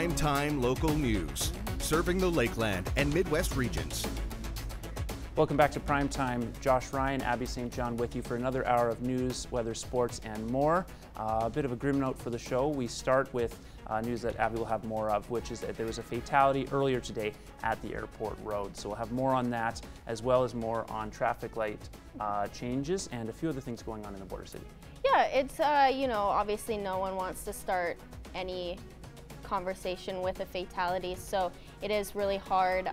Primetime local news, serving the Lakeland and Midwest regions. Welcome back to Primetime. Josh Ryan, Abby St. John with you for another hour of news, weather, sports, and more. A bit of a grim note for the show. We start with news that Abby will have more of, which is that there was a fatality earlier today at the airport road. So we'll have more on that, as well as more on traffic light changes and a few other things going on in the border city. Yeah, it's, you know, obviously no one wants to start any conversation with a fatality, so it is really hard,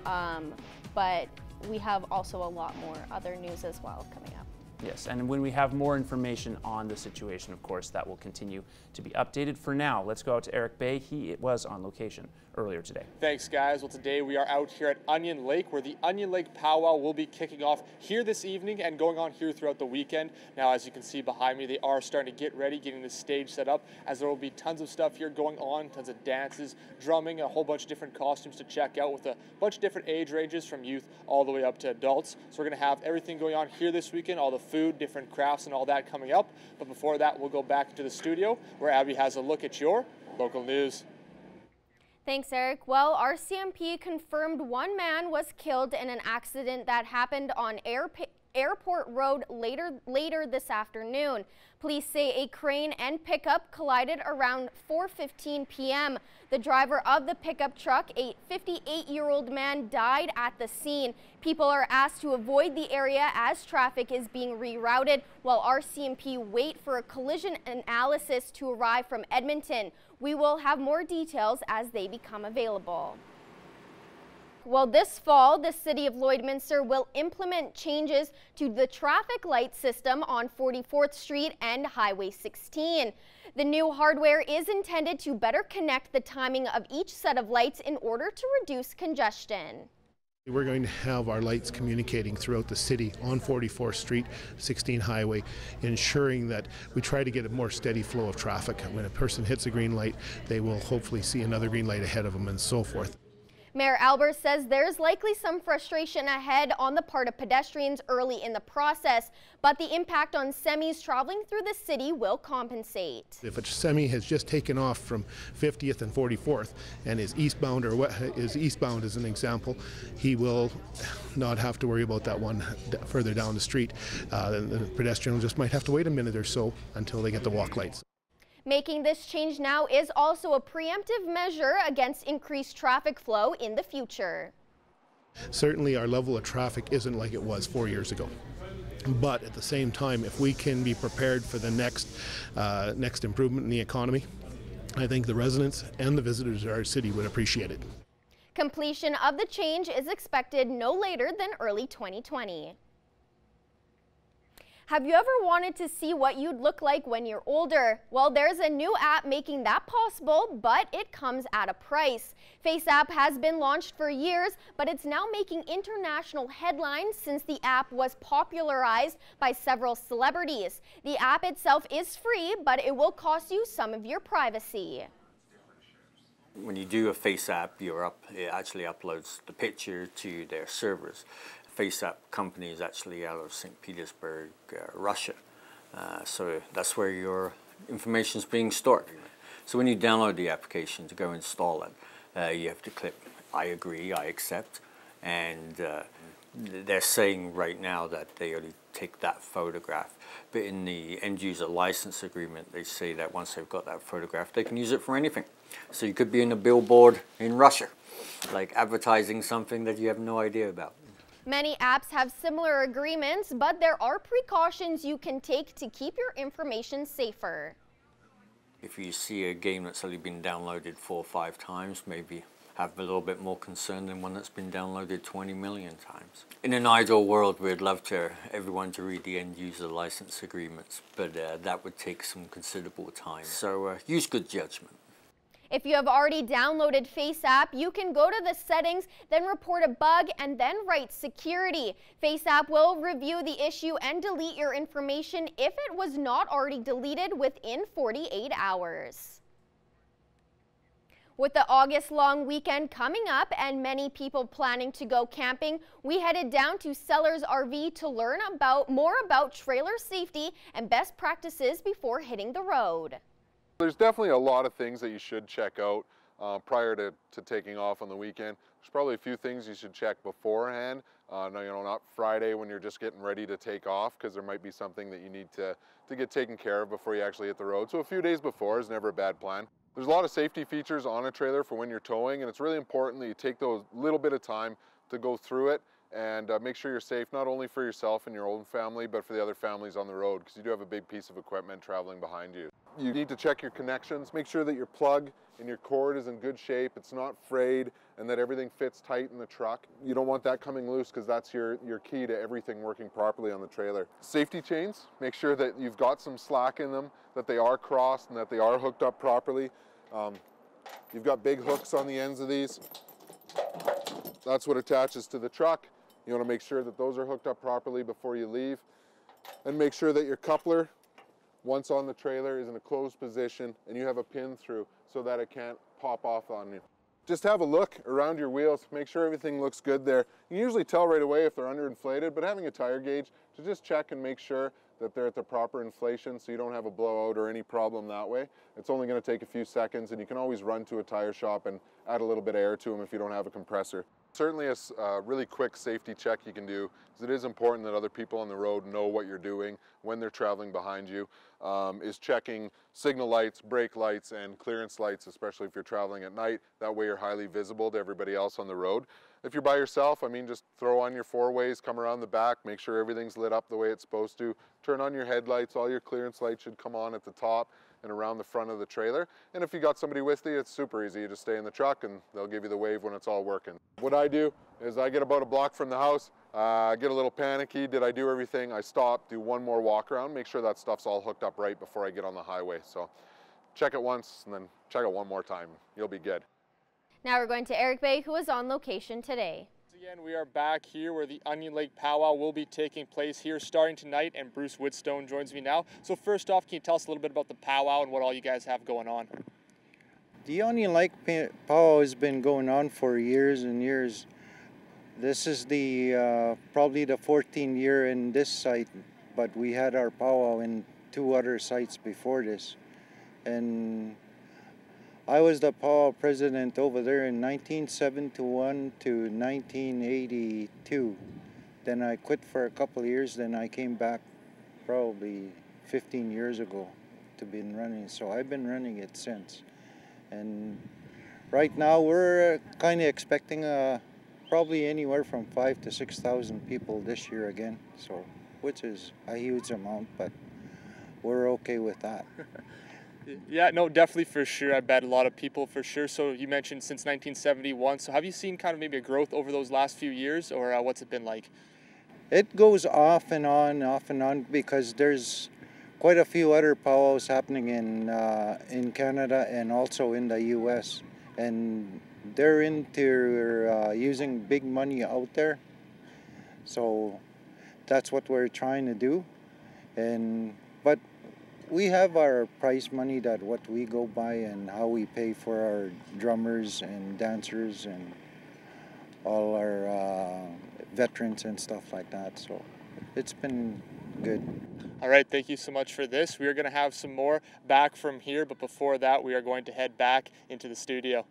but we have also a lot more other news as well coming up. Yes, and when we have more information on the situation, of course, that will continue to be updated. For now, let's go out to Eric Bay. He was on location earlier today. Thanks, guys. Well, today we are out here at Onion Lake, where the Onion Lake Powwow will be kicking off here this evening and going on here throughout the weekend. Now, as you can see behind me, they are starting to get ready, getting the stage set up, as there will be tons of stuff here going on, tons of dances, drumming, a whole bunch of different costumes to check out with a bunch of different age ranges from youth all the way up to adults. So we're going to have everything going on here this weekend, all the food, different crafts, and all that coming up. But before that, we'll go back to the studio where Abby has a look at your local news. Thanks, Eric. Well, RCMP confirmed one man was killed in an accident that happened on Airport Road later this afternoon. Police say a crane and pickup collided around 4:15 p.m. The driver of the pickup truck, a 58-year-old man, died at the scene. People are asked to avoid the area as traffic is being rerouted, while RCMP wait for a collision analysis to arrive from Edmonton. We will have more details as they become available. Well, this fall, the City of Lloydminster will implement changes to the traffic light system on 44th Street and Highway 16. The new hardware is intended to better connect the timing of each set of lights in order to reduce congestion. We're going to have our lights communicating throughout the city on 44th Street, 16 Highway, ensuring that we try to get a more steady flow of traffic. When a person hits a green light, they will hopefully see another green light ahead of them and so forth. Mayor Albers says there's likely some frustration ahead on the part of pedestrians early in the process, but the impact on semis traveling through the city will compensate. If a semi has just taken off from 50th and 44th and is eastbound, or is eastbound as an example, he will not have to worry about that one further down the street. The pedestrian just might have to wait a minute or so until they get the walk lights. Making this change now is also a preemptive measure against increased traffic flow in the future. Certainly our level of traffic isn't like it was 4 years ago. But at the same time, if we can be prepared for the next improvement in the economy, I think the residents and the visitors of our city would appreciate it. Completion of the change is expected no later than early 2020. Have you ever wanted to see what you'd look like when you're older? Well, there's a new app making that possible, but it comes at a price. FaceApp has been launched for years, but it's now making international headlines since the app was popularized by several celebrities. The app itself is free, but it will cost you some of your privacy. When you do a FaceApp, it actually uploads the picture to their servers. FaceApp company is actually out of St. Petersburg, Russia. So that's where your information is being stored. So when you download the application to go install it, you have to click I agree, I accept. And they're saying right now that they only take that photograph. But in the end user license agreement, they say that once they've got that photograph, they can use it for anything. So you could be in a billboard in Russia, like advertising something that you have no idea about. Many apps have similar agreements, but there are precautions you can take to keep your information safer. If you see a game that's only been downloaded 4 or 5 times, maybe have a little bit more concern than one that's been downloaded 20 million times. In an ideal world, we'd love everyone to read the end user license agreements, but that would take some considerable time. So use good judgment. If you have already downloaded FaceApp, you can go to the settings, then report a bug, and then write security. FaceApp will review the issue and delete your information if it was not already deleted within 48 hours. With the August long weekend coming up and many people planning to go camping, we headed down to Sellers RV to learn more about trailer safety and best practices before hitting the road. There's definitely a lot of things that you should check out. prior to taking off on the weekend. There's probably a few things you should check beforehand. Not Friday when you're just getting ready to take off, because there might be something that you need to get taken care of before you actually hit the road. So a few days before is never a bad plan. There's a lot of safety features on a trailer for when you're towing, and it's really important that you take those little bit of time to go through it and make sure you're safe, not only for yourself and your own family, but for the other families on the road, because you do have a big piece of equipment traveling behind you. You need to check your connections, make sure that your plug and your cord is in good shape, it's not frayed, and that everything fits tight in the truck. You don't want that coming loose, because that's your key to everything working properly on the trailer. Safety chains, make sure that you've got some slack in them, that they are crossed and that they are hooked up properly. You've got big hooks on the ends of these. That's what attaches to the truck. You want to make sure that those are hooked up properly before you leave, and make sure that your coupler, once on the trailer, is in a closed position and you have a pin through so that it can't pop off on you. Just have a look around your wheels, make sure everything looks good there. You can usually tell right away if they're underinflated, but having a tire gauge to just check and make sure that they're at the proper inflation so you don't have a blowout or any problem that way. It's only going to take a few seconds, and you can always run to a tire shop and add a little bit of air to them if you don't have a compressor. Certainly a really quick safety check you can do, because it is important that other people on the road know what you're doing when they're traveling behind you, is checking signal lights, brake lights, and clearance lights, especially if you're traveling at night. That way you're highly visible to everybody else on the road. If you're by yourself, I mean, just throw on your four-ways, come around the back, make sure everything's lit up the way it's supposed to. Turn on your headlights, all your clearance lights should come on at the top and around the front of the trailer. And if you got somebody with you, it's super easy. You just stay in the truck and they'll give you the wave when it's all working. What I do is I get about a block from the house, get a little panicky. Did I do everything? I stop, do one more walk around, make sure that stuff's all hooked up right before I get on the highway. So check it once and then check it one more time. You'll be good. Now we're going to Eric Bay, who is on location today. Again, we are back here where the Onion Lake Powwow will be taking place here starting tonight, and Bruce Woodstone joins me now. So first off, can you tell us a little bit about the powwow and what all you guys have going on? The Onion Lake Powwow has been going on for years and years. This is the probably the 14th year in this site, but we had our powwow in 2 other sites before this. And I was the powwow president over there in 1971 to 1982. Then I quit for a couple of years, then I came back probably 15 years ago to be running. So I've been running it since. And right now we're kind of expecting probably anywhere from 5,000 to 6,000 people this year again. So, which is a huge amount, but we're okay with that. Yeah, no, definitely for sure. I bet a lot of people for sure. So you mentioned since 1971. So have you seen kind of maybe a growth over those last few years, or what's it been like? It goes off and on, because there's quite a few other powwows happening in Canada and also in the U.S. And they're into using big money out there. So that's what we're trying to do. But we have our prize money, that what we go by and how we pay for our drummers and dancers and all our veterans and stuff like that. So it's been good. All right, thank you so much for this. We are going to have some more back from here, but before that, we are going to head back into the studio.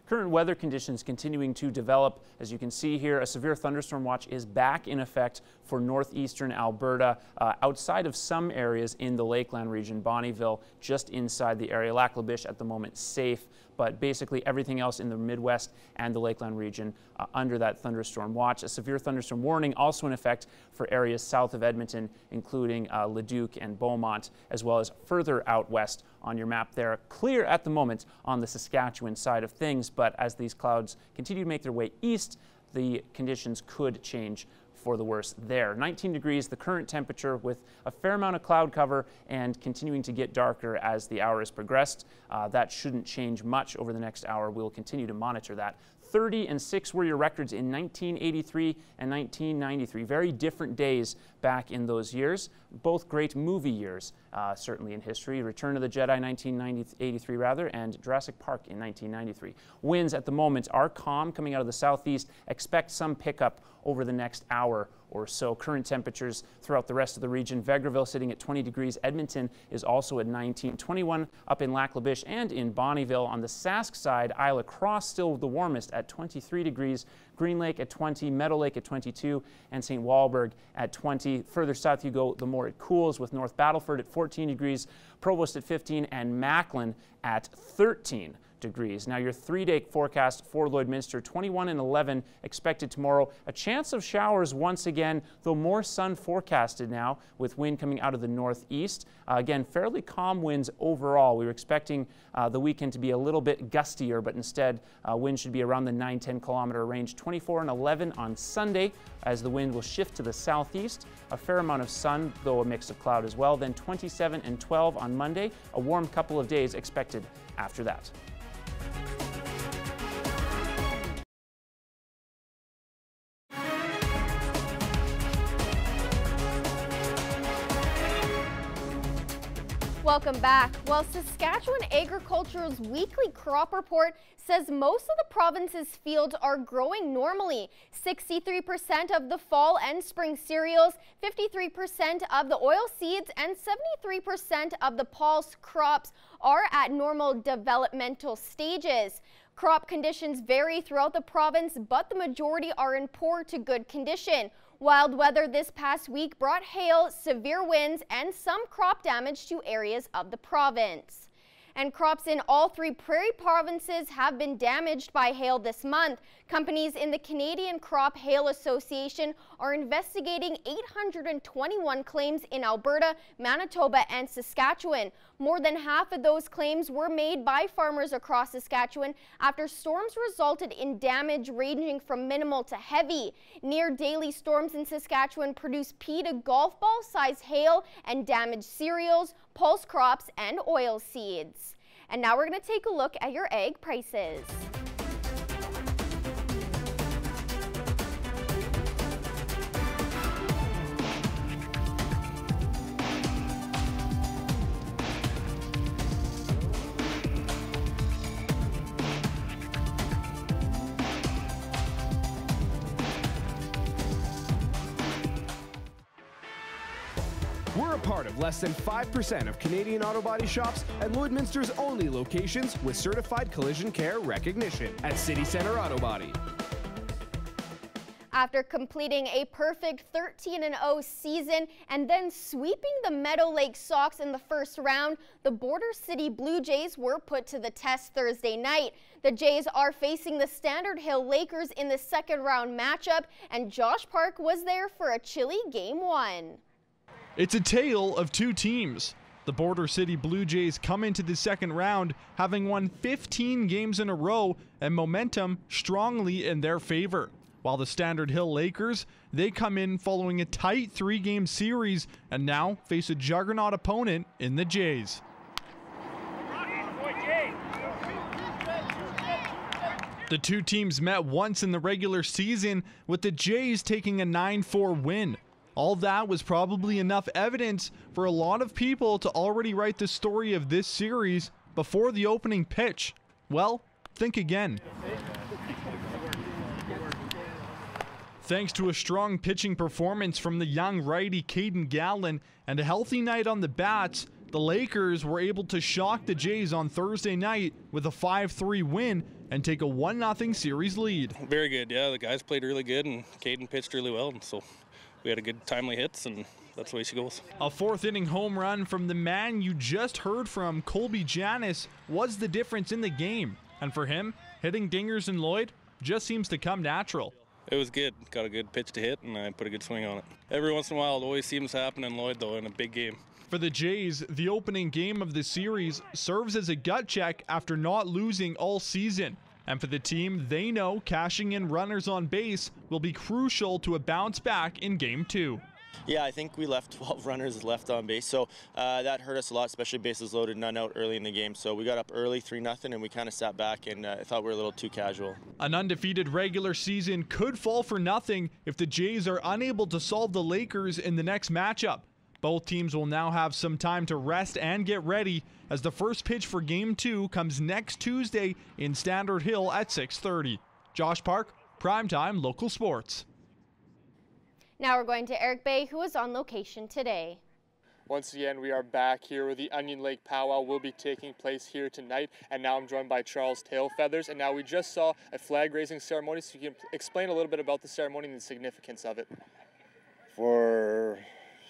Current weather conditions continuing to develop. As you can see here, a severe thunderstorm watch is back in effect for northeastern Alberta, outside of some areas in the Lakeland region. Bonnyville just inside the area. Lac La Biche at the moment safe, but basically everything else in the Midwest and the Lakeland region under that thunderstorm watch. A severe thunderstorm warning also in effect for areas south of Edmonton, including Leduc and Beaumont, as well as further out west on your map there. Clear at the moment on the Saskatchewan side of things, but as these clouds continue to make their way east, the conditions could change for the worse there. 19 degrees, the current temperature, with a fair amount of cloud cover and continuing to get darker as the hour has progressed. That shouldn't change much over the next hour. We'll continue to monitor that. 30 and 6 were your records in 1983 and 1993. Very different days back in those years. Both great movie years, certainly in history. Return of the Jedi, 1983 rather, and Jurassic Park in 1993. Winds at the moment are calm coming out of the southeast. Expect some pickup over the next hour. hour or so. Current temperatures throughout the rest of the region. Vegreville sitting at 20 degrees. Edmonton is also at 19. 21 up in Lac La Biche and in Bonnyville. On the Sask side, Isla Cross still the warmest at 23 degrees. Green Lake at 20, Meadow Lake at 22, and St. Walburg at 20. Further south you go, the more it cools, with North Battleford at 14 degrees, Provost at 15, and Macklin at 13 degrees. Now your 3-day forecast for Lloydminster, 21 and 11 expected tomorrow. A chance of showers once again, though more sun forecasted now with wind coming out of the northeast. Again, fairly calm winds overall. We were expecting the weekend to be a little bit gustier, but instead wind should be around the 9-10 kilometer range. 24 and 11 on Sunday as the wind will shift to the southeast. A fair amount of sun, though a mix of cloud as well. Then 27 and 12 on Monday. A warm couple of days expected after that. Welcome back. Well, Saskatchewan Agriculture's weekly crop report says most of the province's fields are growing normally. 63% of the fall and spring cereals, 53% of the oil seeds, and 73% of the pulse crops are at normal developmental stages. Crop conditions vary throughout the province, but the majority are in poor to good condition. Wild weather this past week brought hail, severe winds, and some crop damage to areas of the province. And crops in all 3 prairie provinces have been damaged by hail this month. Companies in the Canadian Crop Hail Association are investigating 821 claims in Alberta, Manitoba, and Saskatchewan. More than half of those claims were made by farmers across Saskatchewan after storms resulted in damage ranging from minimal to heavy. Near daily storms in Saskatchewan produce pea to golf ball size hail and damaged cereals, pulse crops, and oil seeds. And now we're going to take a look at your egg prices. We're a part of less than 5% of Canadian auto body shops and Lloydminster's only locations with certified collision care recognition at City Centre Auto Body. After completing a perfect 13-0 season and then sweeping the Meadow Lake Sox in the first round, the Border City Blue Jays were put to the test Thursday night. The Jays are facing the Standard Hill Lakers in the second round matchup, and Josh Park was there for a chilly Game 1. It's a tale of 2 teams. The Border City Blue Jays come into the second round having won 15 games in a row and momentum strongly in their favor. While the Standard Hill Lakers, they come in following a tight 3-game series and now face a juggernaut opponent in the Jays. The 2 teams met once in the regular season, with the Jays taking a 9-4 win. All that was probably enough evidence for a lot of people to already write the story of this series before the opening pitch. Well, think again. Thanks to a strong pitching performance from the young righty Caden Gallen and a healthy night on the bats, the Lakers were able to shock the Jays on Thursday night with a 5-3 win and take a 1-0 series lead. Very good, yeah. The guys played really good and Caden pitched really well, and so we had a good timely hits, and that's the way she goes. A 4th-inning home run from the man you just heard from, Colby Janis, was the difference in the game. And for him, hitting dingers in Lloyd just seems to come natural. It was good. Got a good pitch to hit, and I put a good swing on it. Every once in a while, it always seems to happen in Lloyd, though, in a big game. For the Jays, the opening game of the series serves as a gut check after not losing all season. And for the team, they know cashing in runners on base will be crucial to a bounce back in Game 2. Yeah, I think we left 12 runners left on base, so that hurt us a lot, especially bases loaded, none out early in the game. So we got up early, 3-0, and we kind of sat back and I thought we were a little too casual. An undefeated regular season could fall for nothing if the Jays are unable to solve the Lakers in the next matchup. Both teams will now have some time to rest and get ready as the first pitch for Game 2 comes next Tuesday in Standard Hill at 6:30. Josh Park, Primetime Local Sports. Now we're going to Eric Bay, who is on location today. Once again, we are back here where the Onion Lake Powwow will be taking place here tonight. And now I'm joined by Charles Tailfeathers. And now we just saw a flag raising ceremony. So you can explain a little bit about the ceremony and the significance of it.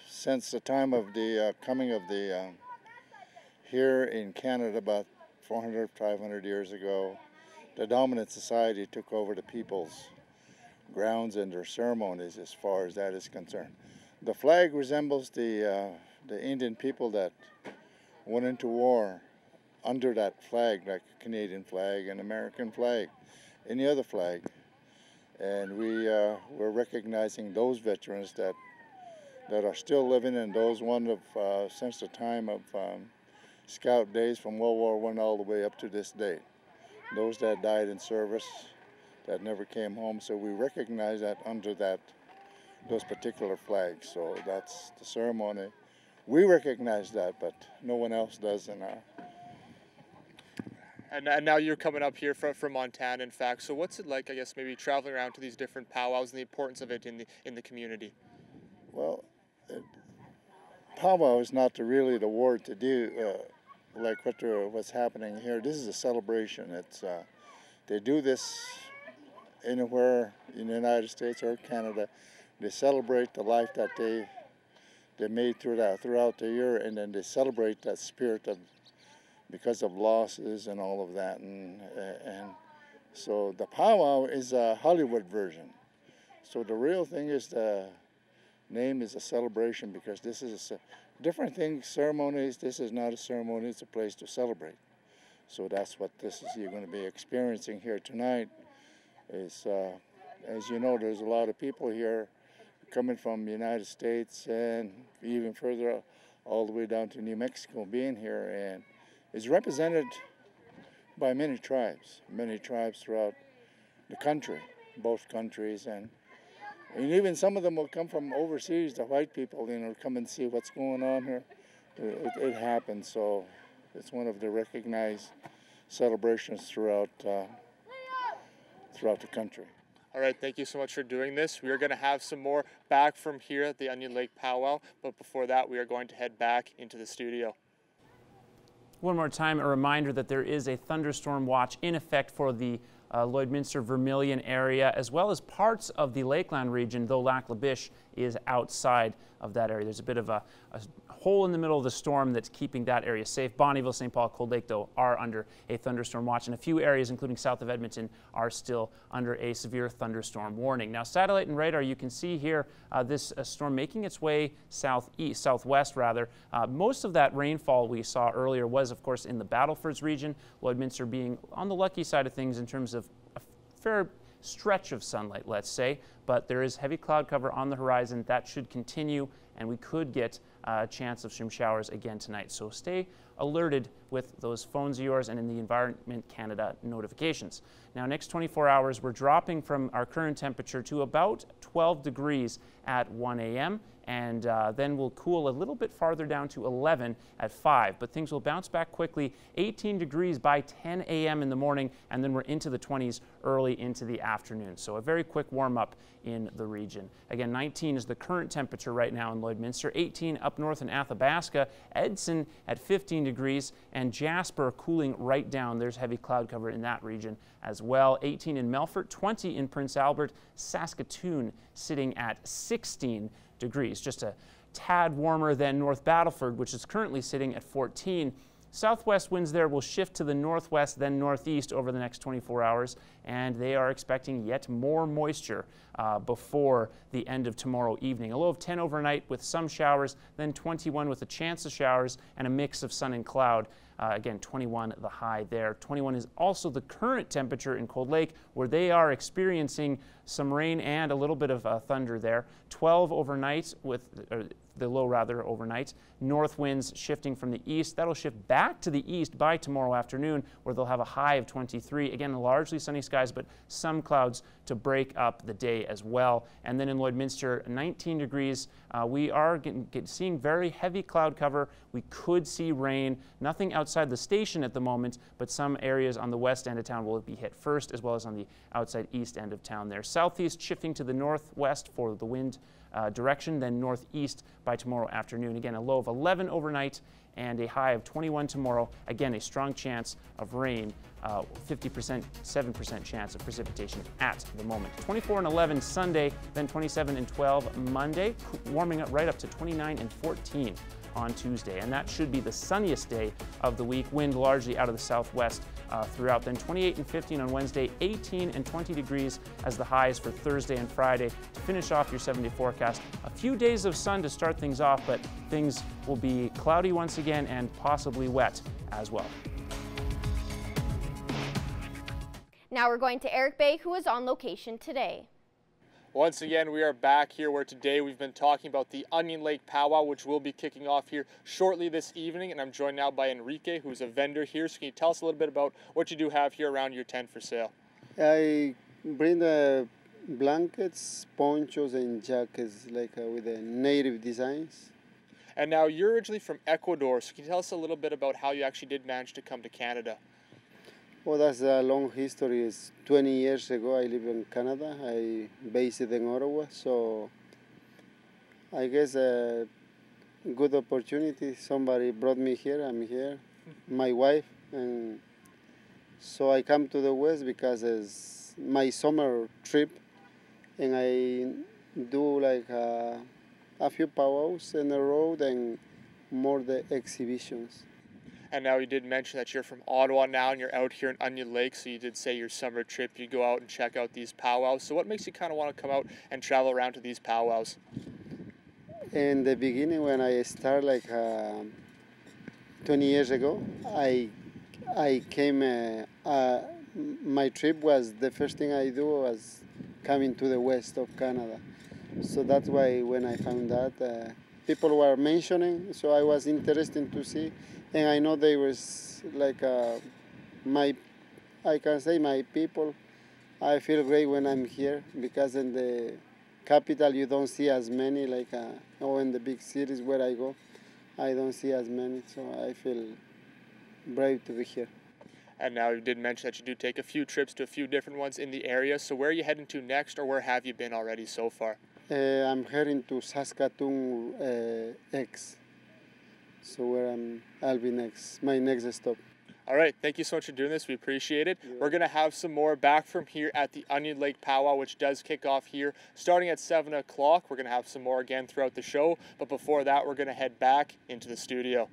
Since the time of the coming of the here in Canada about 400, 500 years ago, the dominant society took over the people's grounds and their ceremonies as far as that is concerned. The flag resembles the Indian people that went into war under that flag, like a Canadian flag, an American flag, any other flag. And we're recognizing those veterans that are still living, and those since the time of Scout days from World War I all the way up to this day. Those that died in service, that never came home, so we recognize that under those particular flags. So that's the ceremony. We recognize that, but no one else does in our. And now you're coming up here from Montana, in fact. So what's it like, I guess, maybe traveling around to these different powwows and the importance of it in the community? Well, powwow is not really the word to do like what's happening here. This is a celebration. It's they do this anywhere in the United States or Canada. They celebrate the life that they made throughout the year, and then they celebrate that spirit because of losses and all of that. And so the powwow is a Hollywood version. So the real thing is the name is a celebration, because this is a different thing. Ceremonies, this is not a ceremony, it's a place to celebrate. So that's what you're going to be experiencing here tonight. Is as you know, there's a lot of people here coming from the United States and even further all the way down to New Mexico being here, and is represented by many tribes throughout the country, both countries, and even some of them will come from overseas, the white people, come and see what's going on here. It happens, so it's one of the recognized celebrations throughout the country. All right, thank you so much for doing this. We are going to have some more back from here at the Onion Lake Powwow, but before that, we are going to head back into the studio. One more time, a reminder that there is a thunderstorm watch in effect for the Lloydminster Vermilion area, as well as parts of the Lakeland region, though Lac La Biche is outside of that area. There's a bit of a hole in the middle of the storm that's keeping that area safe. Bonnyville, St. Paul, Cold Lake, though, are under a thunderstorm watch, and a few areas, including south of Edmonton, are still under a severe thunderstorm warning. Now, satellite and radar, you can see here this storm making its way southwest. Most of that rainfall we saw earlier was, of course, in the Battlefords region, Lloydminster being on the lucky side of things in terms of a fair stretch of sunlight, let's say, but there is heavy cloud cover on the horizon. That should continue, and we could get a chance of some showers again tonight. So stay alerted with those phones of yours and in the Environment Canada notifications. Now, next 24 hours, we're dropping from our current temperature to about 12 degrees at 1 a.m. and then we'll cool a little bit farther down to 11 at 5. But things will bounce back quickly, 18 degrees by 10 a.m. in the morning, and then we're into the 20s early into the afternoon. So a very quick warm-up in the region. Again, 19 is the current temperature right now in Lloydminster, 18 up north in Athabasca, Edson at 15 degrees, and Jasper cooling right down. There's heavy cloud cover in that region as well. 18 in Melfort, 20 in Prince Albert, Saskatoon sitting at 16 degrees, just a tad warmer than North Battleford, which is currently sitting at 14. Southwest winds there will shift to the northwest, then northeast over the next 24 hours, and they are expecting yet more moisture before the end of tomorrow evening. A low of 10 overnight with some showers, then 21 with a chance of showers and a mix of sun and cloud. Again, 21 the high there. 21 is also the current temperature in Cold Lake, where they are experiencing some rain and a little bit of thunder there. 12 overnight with the low rather overnight. North winds shifting from the east. That'll shift back to the east by tomorrow afternoon, where they'll have a high of 23. Again, largely sunny skies, but some clouds to break up the day as well. And then in Lloydminster, 19 degrees. We are seeing very heavy cloud cover. We could see rain. Nothing outside outside the station at the moment, but some areas on the west end of town will be hit first, as well as on the outside east end of town there. Southeast shifting to the northwest for the wind direction, then northeast by tomorrow afternoon. Again, a low of 11 overnight and a high of 21 tomorrow. Again, a strong chance of rain, 50%, 7% chance of precipitation at the moment. 24 and 11 Sunday, then 27 and 12 Monday, warming up right up to 29 and 14 on Tuesday. And that should be the sunniest day of the week. Wind largely out of the southwest throughout. Then 28 and 15 on Wednesday, 18 and 20 degrees as the highs for Thursday and Friday to finish off your 7-day forecast. A few days of sun to start things off, but things will be cloudy once again and possibly wet as well. Now we're going to Eric Bay, who is on location today. Once again, we are back here where today we've been talking about the Onion Lake Powwow, which will be kicking off here shortly this evening. And I'm joined now by Enrique, who's a vendor here. So can you tell us a little bit about what you do have here around your tent for sale? I bring the blankets, ponchos, and jackets like with the native designs. And now you're originally from Ecuador. So can you tell us a little bit about how you actually did manage to come to Canada? Well, that's a long history. It's 20 years ago I live in Canada. I based in Ottawa, so I guess a good opportunity. Somebody brought me here. I'm here, my wife, and so I come to the West because it's my summer trip, and I do like a few powwows in the road and more the exhibitions. And now you did mention that you're from Ottawa now and you're out here in Onion Lake, so you did say your summer trip, you go out and check out these powwows. So what makes you kind of want to come out and travel around to these powwows? In the beginning, when I started like 20 years ago, I came, my trip was, the first thing I do was coming to the west of Canada. So that's why when I found that, people were mentioning, so I was interested to see. And I know they was like I can say my people. I feel great when I'm here because in the capital you don't see as many or in the big cities where I go, I don't see as many. So I feel brave to be here. And now you did mention that you do take a few trips to a few different ones in the area. So where are you heading to next, or where have you been already so far? I'm heading to Saskatoon X. So where I'll be next, my next stop. All right, thank you so much for doing this. We appreciate it. We're going to have some more back from here at the Onion Lake Powwow, which does kick off here starting at 7 o'clock. We're going to have some more again throughout the show. But before that, we're going to head back into the studio.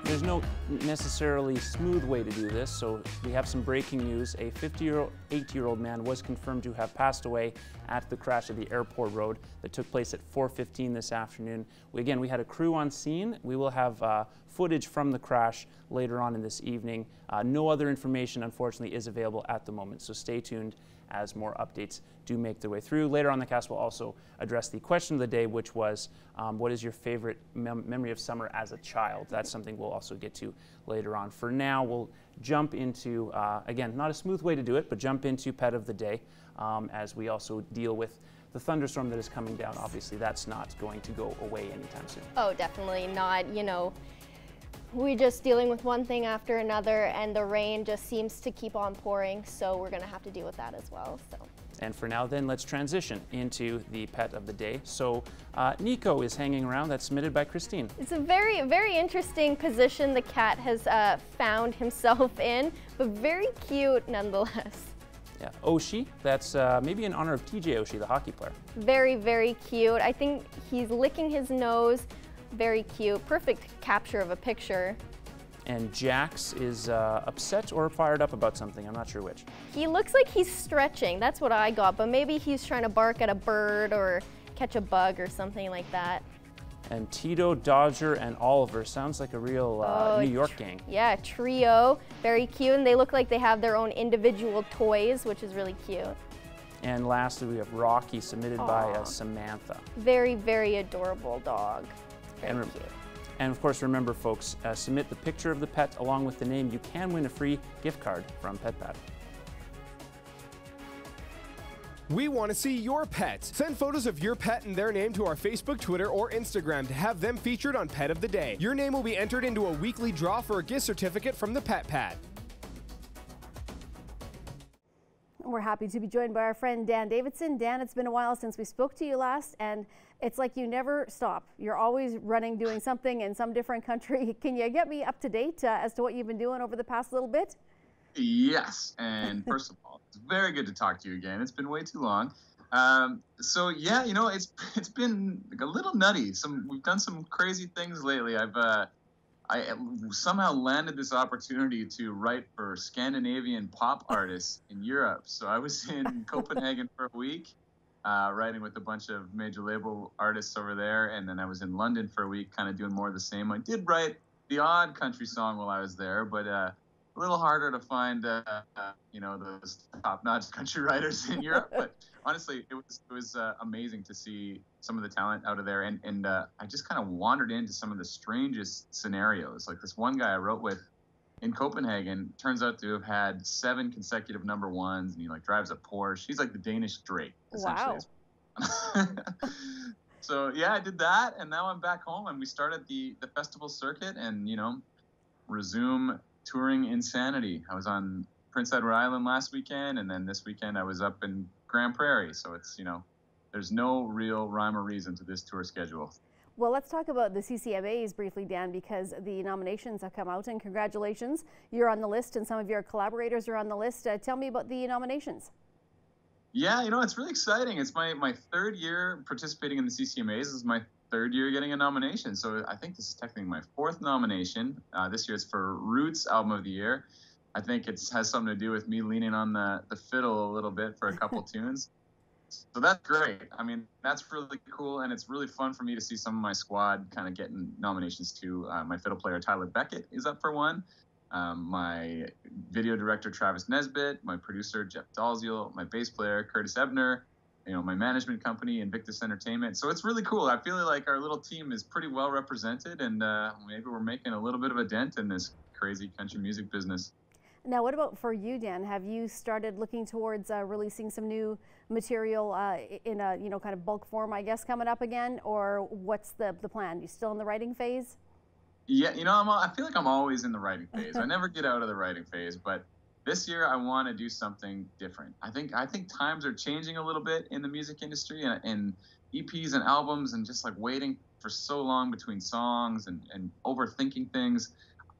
There's no necessarily smooth way to do this, so we have some breaking news. A 58-year-old man was confirmed to have passed away at the crash of the Airport Road that took place at 4:15 this afternoon. We had a crew on scene. We will have footage from the crash later on in this evening. No other information, unfortunately, is available at the moment, so stay tuned as more updates do make their way through. Later on, the cast will also address the question of the day, which was, what is your favorite memory of summer as a child? That's something we'll also get to later on. For now, we'll jump into, again, not a smooth way to do it, but jump into Pet of the Day as we also deal with the thunderstorm that is coming down. Obviously, that's not going to go away anytime soon. Oh, definitely not. You know, we're just dealing with one thing after another, and the rain just seems to keep on pouring, so we're going to have to deal with that as well. So. And for now, then, let's transition into the Pet of the Day. So Nico is hanging around. That's submitted by Christine. It's a very, very interesting position the cat has found himself in, but very cute nonetheless. Yeah, Oshie, that's maybe in honor of TJ Oshie, the hockey player. Very, very cute. I think he's licking his nose. Very cute. Perfect capture of a picture. And Jax is upset or fired up about something. I'm not sure which. He looks like he's stretching. That's what I got, but maybe he's trying to bark at a bird or catch a bug or something like that. And Tito, Dodger, and Oliver. Sounds like a real New York gang. Yeah, trio. Very cute, and they look like they have their own individual toys, which is really cute. And lastly, we have Rocky, submitted by Samantha. Very, very adorable dog. Very cute. And of course, remember, folks, submit the picture of the pet along with the name. You can win a free gift card from PetPad. We want to see your pets. Send photos of your pet and their name to our Facebook, Twitter, or Instagram to have them featured on Pet of the Day. Your name will be entered into a weekly draw for a gift certificate from the Pet Pad. We're happy to be joined by our friend Dan Davidson. Dan, it's been a while since we spoke to you last, and it's like you never stop. You're always running, doing something in some different country. Can you get me up to date as to what you've been doing over the past little bit? Yes, and first of all, it's very good to talk to you again. It's been way too long. So yeah, you know, it's been like a little nutty. We've done some crazy things lately. I somehow landed this opportunity to write for Scandinavian pop artists in Europe. So I was in Copenhagen for a week, writing with a bunch of major label artists over there, and then I was in London for a week, kind of doing more of the same. I did write the odd country song while I was there, but a little harder to find, you know, those top-notch country writers in Europe. But honestly, it was amazing to see some of the talent out of there. And I just kind of wandered into some of the strangest scenarios. Like this one guy I wrote with in Copenhagen turns out to have had 7 consecutive #1s, and he like drives a Porsche. He's like the Danish Drake, essentially. Wow. So yeah, I did that, and now I'm back home, and we started the festival circuit, and you know, resume touring insanity. I was on Prince Edward Island last weekend, and then this weekend I was up in Grand Prairie. So it's, you know, there's no real rhyme or reason to this tour schedule. Well, let's talk about the CCMAs briefly, Dan, because the nominations have come out, and congratulations. You're on the list, and some of your collaborators are on the list. Tell me about the nominations. Yeah, you know, it's really exciting. It's my 3rd year participating in the CCMAs. This is my 3rd year getting a nomination. So I think this is technically my 4th nomination. This year it's for Roots Album of the Year. I think it has something to do with me leaning on the fiddle a little bit for a couple tunes. So that's great. I mean, that's really cool, and it's really fun for me to see some of my squad kind of getting nominations too. My fiddle player, Tyler Beckett, is up for one. My video director, Travis Nesbitt, my producer, Jeff Dalziel, my bass player, Curtis Ebner, you know, my management company, Invictus Entertainment. So it's really cool. I feel like our little team is pretty well represented, and maybe we're making a little bit of a dent in this crazy country music business. Now, what about for you, Dan? Have you started looking towards releasing some new material in a, you know, kind of bulk form, I guess, coming up again? Or what's the plan? You still in the writing phase? Yeah, you know, I feel like I'm always in the writing phase. I never get out of the writing phase, but this year I want to do something different. I think times are changing a little bit in the music industry, and EPs and albums, and just like waiting for so long between songs and overthinking things.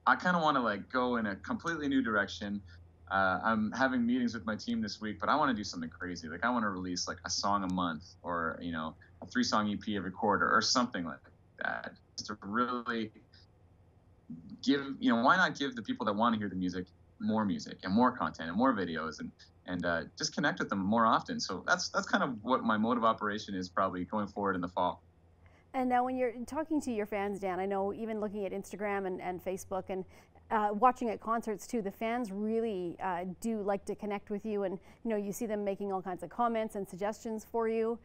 I kind of want to like go in a completely new direction. I'm having meetings with my team this week, but I want to do something crazy. Like I want to release like a song a month, or, you know, a 3-song EP every quarter, or something like that, just to really give, you know, why not give the people that want to hear the music more music and more content and more videos, and just connect with them more often. So that's kind of what my mode of operation is probably going forward in the fall. And now when you're talking to your fans, Dan, I know even looking at Instagram and Facebook and watching at concerts too, the fans really do like to connect with you, and you know, you see them making all kinds of comments and suggestions for you.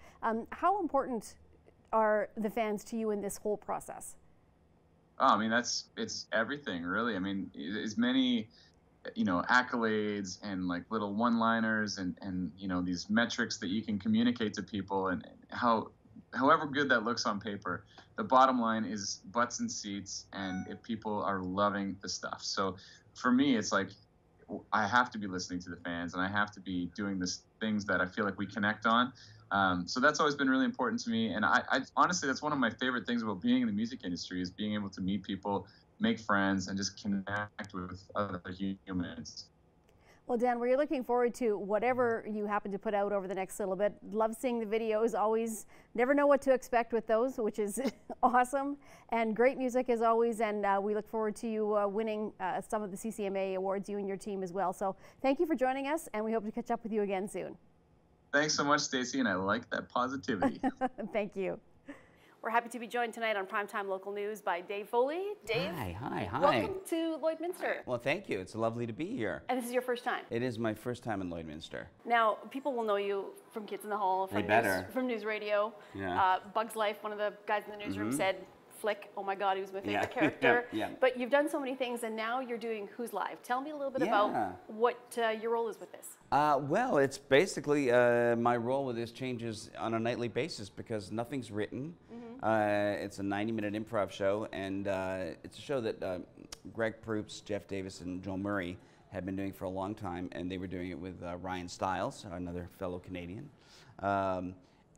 How important are the fans to you in this whole process? Oh, I mean, it's everything, really. I mean, as many, you know, accolades and like little one-liners and you know, these metrics that you can communicate to people, and however good that looks on paper, the bottom line is butts and seats, and if people are loving the stuff. So for me, it's like I have to be listening to the fans, and I have to be doing this things that I feel like we connect on. So that's always been really important to me, and I honestly, that's one of my favorite things about being in the music industry, is being able to meet people, make friends, and just connect with other humans. Well, Dan, we're looking forward to whatever you happen to put out over the next little bit. Love seeing the videos. Always never know what to expect with those, which is awesome. And great music as always. And we look forward to you winning some of the CCMA awards, you and your team as well. So thank you for joining us, and we hope to catch up with you again soon. Thanks so much, Stacey, and I like that positivity. Thank you. We're happy to be joined tonight on Primetime Local News by Dave Foley. Dave, hi. Welcome to Lloydminster. Well, thank you. It's lovely to be here. And this is your first time? It is my first time in Lloydminster. Now, people will know you from Kids in the Hall, from News Radio. Yeah. Bugs Life, one of the guys in the newsroom, said Flick. Oh my God, he was my favorite Yeah. character. Yeah. But you've done so many things, and now you're doing Who's Live. Tell me a little bit about what your role is with this. Well, it's basically my role with this changes on a nightly basis because nothing's written. It's a 90-minute improv show, and it's a show that Greg Proops, Jeff Davis, and Joel Murray had been doing for a long time, and they were doing it with Ryan Stiles, another fellow Canadian.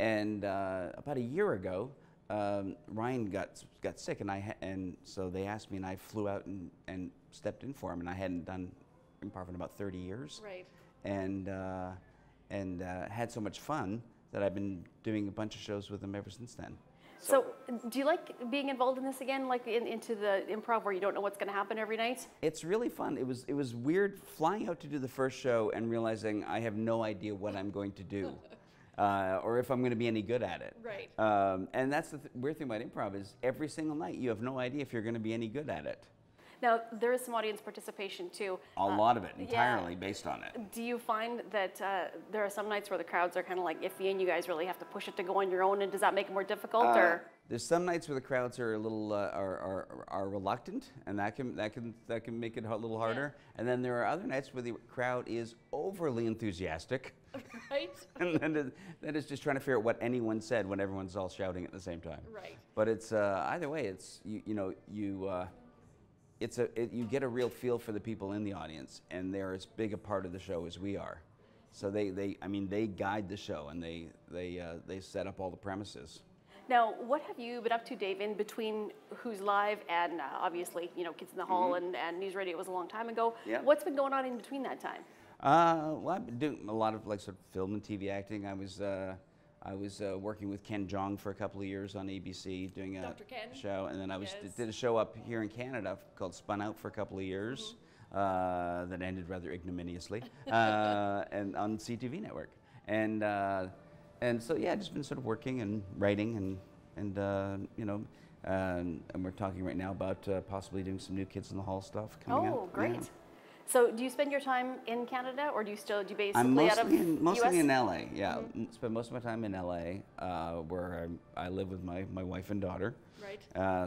And about a year ago, Ryan got sick, and so they asked me, and I flew out and stepped in for him, and I hadn't done improv in about 30 years. Right. And had so much fun that I've been doing a bunch of shows with him ever since then. So do you like being involved in this again, like into the improv where you don't know what's going to happen every night? It's really fun. It was weird flying out to do the first show and realizing I have no idea what I'm going to do. Or if I'm going to be any good at it. Right. And that's the weird thing about improv is every single night you have no idea if you're going to be any good at it. Now, there is some audience participation too. A lot of it, entirely based on it. Do you find that there are some nights where the crowds are kind of like iffy and you guys really have to push it to go on your own, and does that make it more difficult? Or there's some nights where the crowds are a little are reluctant, and that can make it a little harder. Yeah. And then there are other nights where the crowd is overly enthusiastic. Right. And then it's just trying to figure out what anyone said when everyone's all shouting at the same time. Right. But it's either way, it's you get a real feel for the people in the audience, and they're as big a part of the show as we are. So they guide the show, and they set up all the premises. Now, what have you been up to, Dave, in between Who's Live and obviously, Kids in the Hall and News Radio was a long time ago. Yeah. What's been going on in between that time? Well, I've been doing a lot of sort of film and TV acting. I was working with Ken Jeong for a couple of years on ABC doing a show, and then I did a show up here in Canada called Spun Out for a couple of years that ended rather ignominiously, and on CTV Network. And so yeah, I've just been sort of working and writing and we're talking right now about possibly doing some new Kids in the Hall stuff coming up. Oh, great. Yeah. So do you spend your time in Canada, or do you basically I'm mostly out of mostly US? in LA, yeah. Spend most of my time in LA, where I live with my wife and daughter. Right.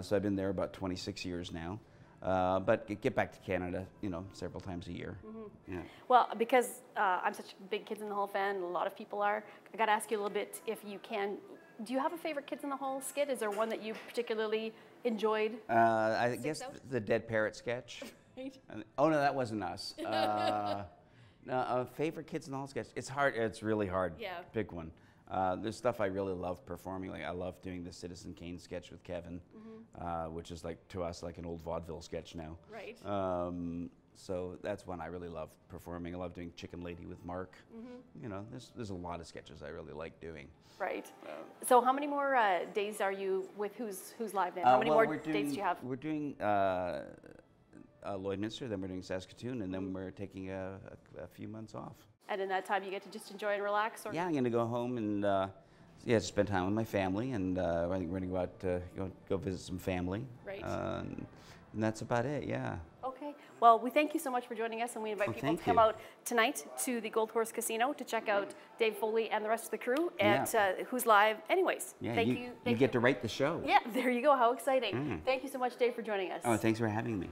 So I've been there about 26 years now. But get back to Canada, several times a year. Mm-hmm. Yeah. Well, because I'm such a big Kids in the Hall fan, a lot of people are, I got to ask you a little bit if you can. Do you have a favorite Kids in the Hall skit? Is there one that you particularly enjoyed? I guess the Dead Parrot sketch. Right. Oh no, that wasn't us. No, favorite Kids in the Hall sketch. It's hard. It's really hard. Yeah. To pick one. There's stuff I really love performing. Like I love doing the Citizen Kane sketch with Kevin, which is like to us like an old vaudeville sketch now. Right. So that's one I really love performing. I love doing Chicken Lady with Mark. There's a lot of sketches I really like doing. Right. So how many more days are you with Who's Live then? How many more dates do you have? We're doing Lloydminster, then we're doing Saskatoon, and then we're taking a few months off. And in that time, you get to just enjoy and relax? Or? Yeah, I'm going to go home and spend time with my family, and I think we're going to go out go visit some family. Right. And that's about it. Yeah. Okay. Well, we thank you so much for joining us, and we invite people to come out tonight to the Gold Horse Casino to check out Dave Foley and the rest of the crew at Who's Live. Anyways, yeah, thank you. You get to write the show. Yeah, there you go. How exciting. Thank you so much, Dave, for joining us. Oh, thanks for having me.